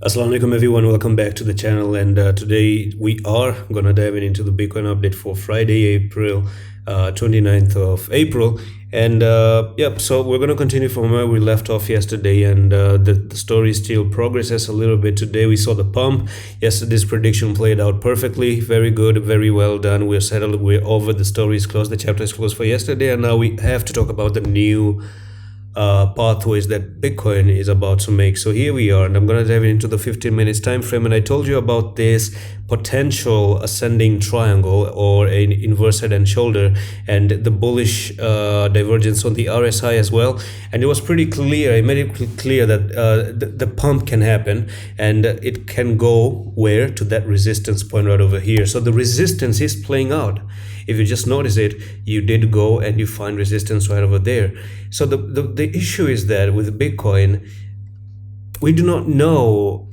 Assalamu alaikum everyone, welcome back to the channel, and today we are gonna dive into the Bitcoin update for Friday, April 29th of April. And yep, so we're gonna continue from where we left off yesterday, and the story still progresses a little bit. Today we saw the pump. Yesterday's prediction played out perfectly, very good, very well done. We're settled, we're over, the story is closed, the chapter is closed for yesterday, and now we have to talk about the new pathways that Bitcoin is about to make. So here we are, and I'm going to dive into the 15 minutes time frame. And I told you about this potential ascending triangle or an inverse head and shoulder, and the bullish divergence on the RSI as well. And it was pretty clear. I made it clear that the pump can happen, and it can go where to that resistance point right over here. So the resistance is playing out. If you just notice it, you did go and you find resistance right over there. So the issue is that with Bitcoin, we do not know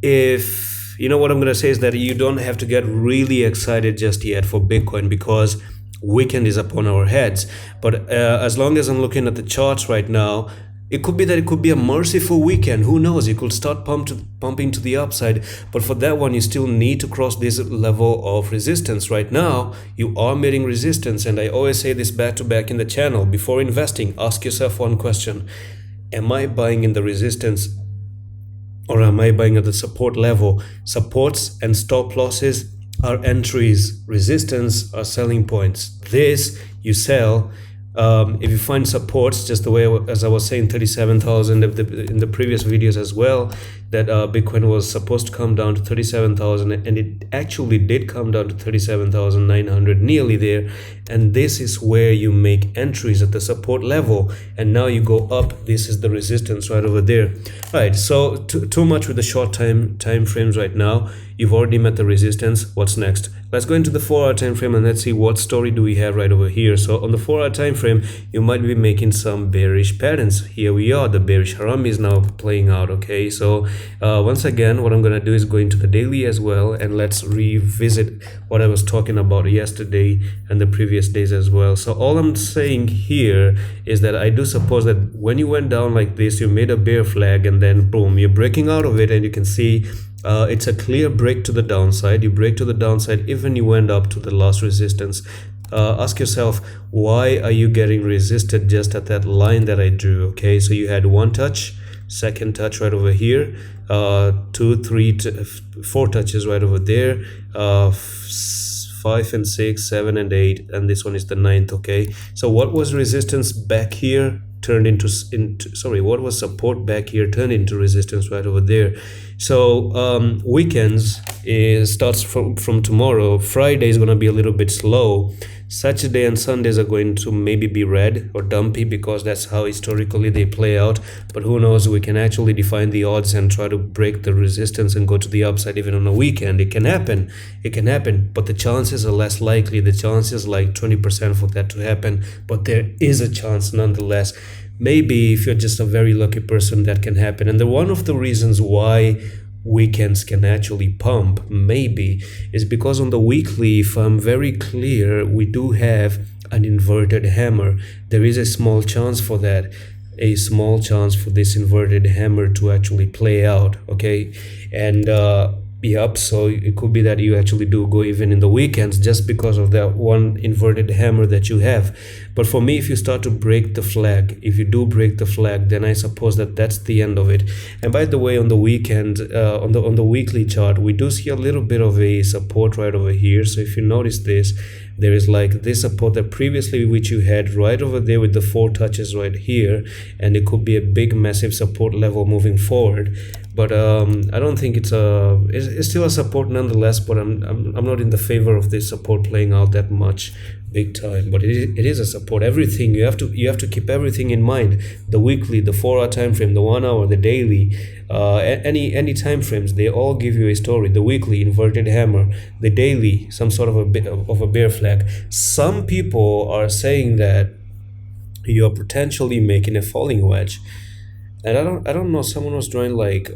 if, you know what I'm going to say is that you don't have to get really excited just yet for Bitcoin, because weekend is upon our heads. But as long as I'm looking at the charts right now, it could be that it could be a merciful weekend. Who knows? You could start pumping to the upside. But for that one, you still need to cross this level of resistance. Right now, you are meeting resistance. And I always say this back to back in the channel. Before investing, ask yourself one question. Am I buying in the resistance, or am I buying at the support level? Supports and stop losses are entries. Resistance are selling points. This you sell. If you find supports, just the way as I was saying, 37,000 in the previous videos as well, that Bitcoin was supposed to come down to 37,000, and it actually did come down to 37,900, nearly there. And this is where you make entries at the support level, and now you go up. This is the resistance right over there. Right, so too much with the short time frames right now. You've already met the resistance. What's next? Let's go into the 4-hour time frame, and let's see what story do we have right over here. So on the 4-hour time frame, you might be making some bearish patterns. Here we are. The bearish haram is now playing out. Okay, so once again, what I'm going to do is go into the daily as well, and let's revisit what I was talking about yesterday and the previous days as well. So all I'm saying here is that I do suppose that when you went down like this, you made a bear flag, and then boom, you're breaking out of it, and you can see it's a clear break to the downside. You break to the downside even you went up to the last resistance. Ask yourself, why are you getting resisted just at that line that I drew? Okay, so you had one touch, second touch right over here, 2, 3, 4 touches right over there, 5 and 6, 7 and 8, and this one is the 9th. Okay, so what was resistance back here turned into sorry, what was support back here turned into resistance right over there. So weekends starts from tomorrow. Friday is going to be a little bit slow. Saturday and Sundays are going to maybe be red or dumpy, because that's how historically they play out. But who knows, we can actually define the odds and try to break the resistance and go to the upside even on a weekend. It can happen, but the chances are less likely. The chances like 20% for that to happen, but there is a chance nonetheless. Maybe if you're just a very lucky person, that can happen. And one of the reasons why weekends can actually pump maybe is because on the weekly, if I'm very clear, we do have an inverted hammer. There is a small chance for that, a small chance for this inverted hammer to actually play out. Okay, and yep, so it could be that you actually do go even in the weekends just because of that one inverted hammer that you have. But for me, if you start to break the flag, if you do break the flag, then I suppose that that's the end of it. And by the way, on the weekend, on the weekly chart, we do see a little bit of a support right over here. So if you notice this, there is like this support that previously which you had right over there with the 4 touches right here, and it could be a big massive support level moving forward. But I don't think it's still a support nonetheless, but I'm not in the favor of this support playing out that much big time. But it is a support. Everything you have to keep everything in mind. The weekly, the 4-hour time frame, the 1 hour, the daily, any time frames, they all give you a story. The weekly, inverted hammer; the daily, some sort of a bit of a bear flag. Some people are saying that you're potentially making a falling wedge. And I don't know, someone was drawing like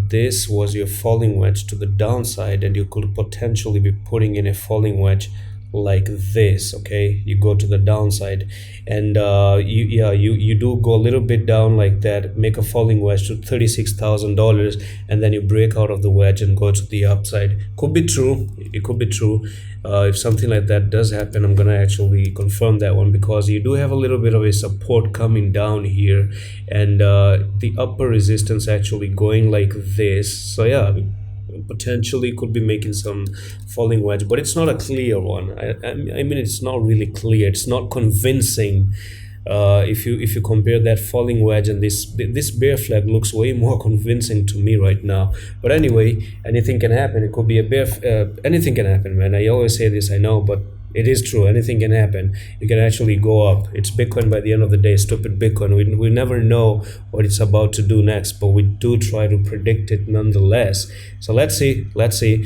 this was your falling wedge to the downside, and you could potentially be putting in a falling wedge like this. Okay, you go to the downside, and you do go a little bit down like that, make a falling wedge to $36,000, and then you break out of the wedge and go to the upside. Could be true, it could be true. If something like that does happen, I'm gonna actually confirm that one, because you do have a little bit of a support coming down here, and the upper resistance actually going like this. So yeah, potentially could be making some falling wedge, but it's not a clear one. I mean, it's not really clear, it's not convincing. If you compare that falling wedge, and this bear flag looks way more convincing to me right now. But anyway, anything can happen. It could be a bear. Anything can happen, man. I always say this, I know, but it is true. Anything can happen. It can actually go up. It's Bitcoin by the end of the day. Stupid Bitcoin. We never know what it's about to do next, but we do try to predict it nonetheless. So let's see. Let's see.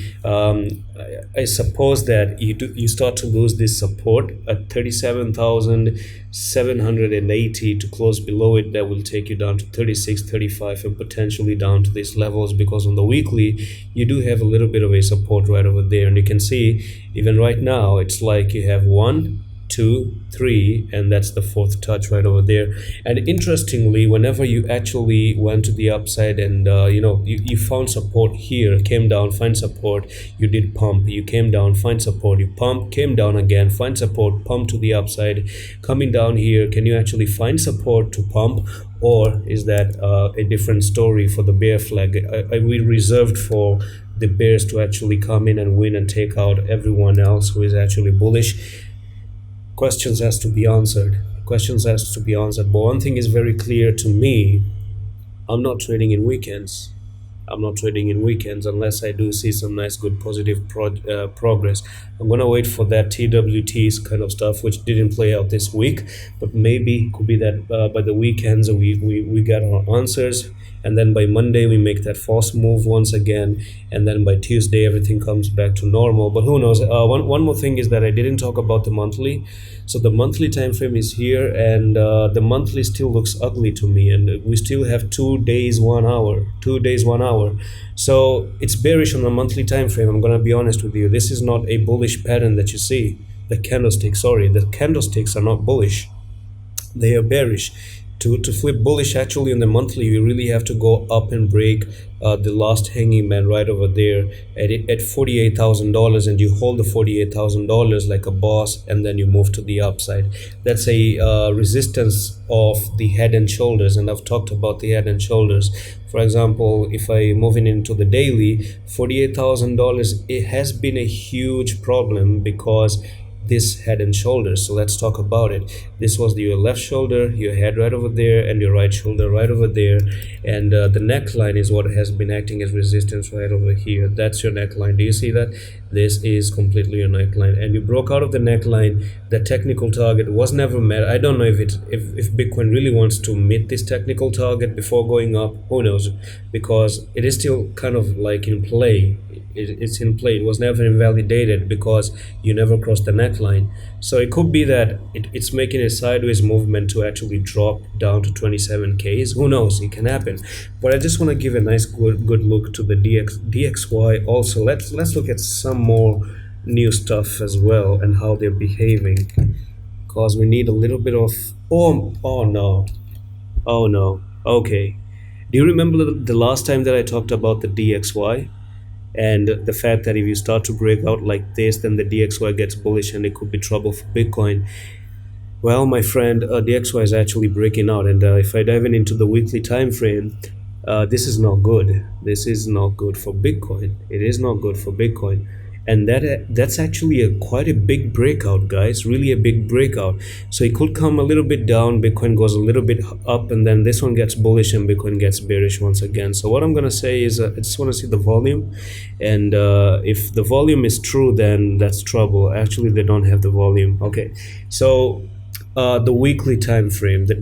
I suppose that you start to lose this support at 37,780 to close below it. That will take you down to 36, 35, and potentially down to these levels, because on the weekly you do have a little bit of a support right over there, and you can see even right now it's like you have 1, 2, 3, and that's the fourth touch right over there. And interestingly, whenever you actually went to the upside and you found support here, came down, find support, you did pump, you came down, find support, you pump, came down again, find support, pump to the upside, coming down here, can you actually find support to pump? Or is that a different story for the bear flag? We reserved for the bears to actually come in and win and take out everyone else who is actually bullish. Questions has to be answered. But one thing is very clear to me: I'm not trading in weekends. I'm not trading in weekends unless I do see some nice, good, positive progress. I'm gonna wait for that TWTs kind of stuff, which didn't play out this week, but maybe could be that by the weekends we get our answers, and then by Monday we make that false move once again, and then by Tuesday everything comes back to normal. But who knows? One more thing is that I didn't talk about the monthly. So the monthly time frame is here, and the monthly still looks ugly to me, and we still have 2 days 1 hour, 2 days 1 hour. So it's bearish on the monthly time frame. I'm gonna be honest with you, this is not a bullish pattern that you see. The candlesticks are not bullish, they are bearish. To flip bullish actually on the monthly, you really have to go up and break the last hanging man right over there at $48,000, and you hold the $48,000 like a boss, and then you move to the upside. That's a resistance of the head and shoulders, and I've talked about the head and shoulders. For example, if I move into the daily, $48,000, it has been a huge problem because this head and shoulders. So let's talk about it. This was your left shoulder, your head right over there, and your right shoulder right over there, and the neckline is what has been acting as resistance right over here. That's your neckline. Do you see that? This is completely your neckline, and you broke out of the neckline. The technical target was never met. I don't know if Bitcoin really wants to meet this technical target before going up. Who knows? Because it is still kind of like in play. It's in play. It was never invalidated because you never crossed the neckline. So it could be that it's making a sideways movement to actually drop down to 27Ks. Who knows? It can happen. But I just want to give a nice good look to the DXY also. Let's look at some more new stuff as well and how they're behaving, because we need a little bit of oh no. Okay. Do you remember the last time that I talked about the DXY? And the fact that if you start to break out like this, then the DXY gets bullish and it could be trouble for Bitcoin. Well, my friend, DXY is actually breaking out, and if I dive into the weekly time frame, this is not good. This is not good for Bitcoin. It is not good for Bitcoin, and that's actually quite a big breakout, guys. Really a big breakout. So it could come a little bit down, Bitcoin goes a little bit up, and then this one gets bullish and Bitcoin gets bearish once again. So what I'm gonna say is I just want to see the volume, and if the volume is true, then that's trouble. Actually, they don't have the volume. Okay, so the weekly time frame, the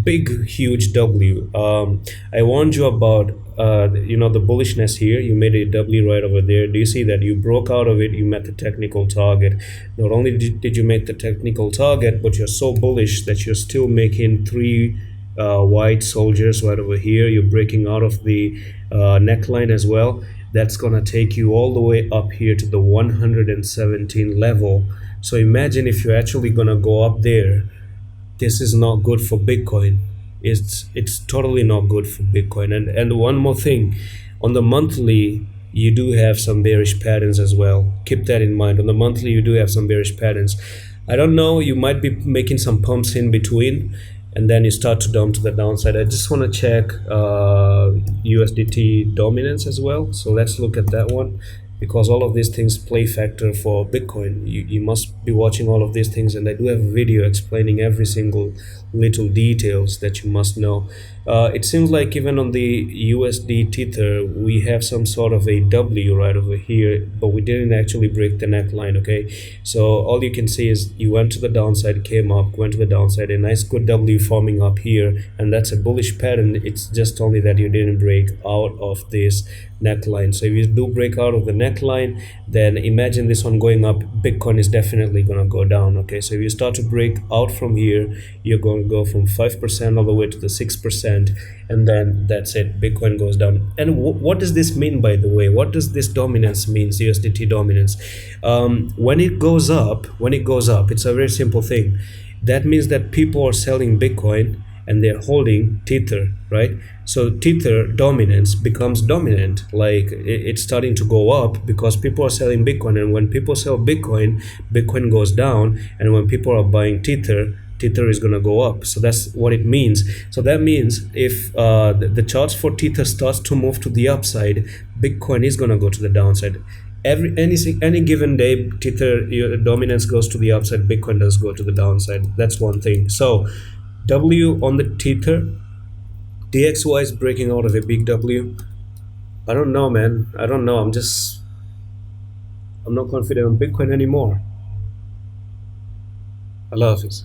big huge W. I warned you about the bullishness here. You made a W right over there. Do you see that? You broke out of it, you met the technical target. Not only did you make the technical target, but you're so bullish that you're still making three white soldiers right over here. You're breaking out of the neckline as well. That's gonna take you all the way up here to the 117 level. So imagine if you're actually gonna go up there, this is not good for Bitcoin. It's totally not good for Bitcoin. And one more thing, on the monthly you do have some bearish patterns as well. Keep that in mind. On the monthly you do have some bearish patterns. I don't know, you might be making some pumps in between and then you start to dump to the downside. I just want to check USDT dominance as well. So let's look at that one, because all of these things play factor for Bitcoin. You must be watching all of these things, and I do have a video explaining every single little details that you must know. It seems like even on the USD Tether, we have some sort of a W right over here, but we didn't actually break the neckline, okay? So all you can see is you went to the downside, came up, went to the downside, a nice good W forming up here, and that's a bullish pattern. It's just only that you didn't break out of this neckline. So if you do break out of the neckline, then imagine this one going up, Bitcoin is definitely going to go down, okay? So if you start to break out from here, you're going to go from 5% all the way to the 6%, and then that's it, Bitcoin goes down. And what does this mean, by the way? What does this dominance means, USDT dominance? When it goes up, it's a very simple thing. That means that people are selling Bitcoin and they're holding Tether, right? So Tether dominance becomes dominant, like it's starting to go up because people are selling Bitcoin, and when people sell Bitcoin, Bitcoin goes down, and when people are buying Tether, Tether is going to go up. So that's what it means. So that means if the charts for Tether starts to move to the upside, Bitcoin is going to go to the downside. Any given day, Tether dominance goes to the upside, Bitcoin does go to the downside. That's one thing. So W on the Tether, DXY is breaking out of a big W. I don't know, man. I don't know. I'm not confident on Bitcoin anymore. Allah Hafiz.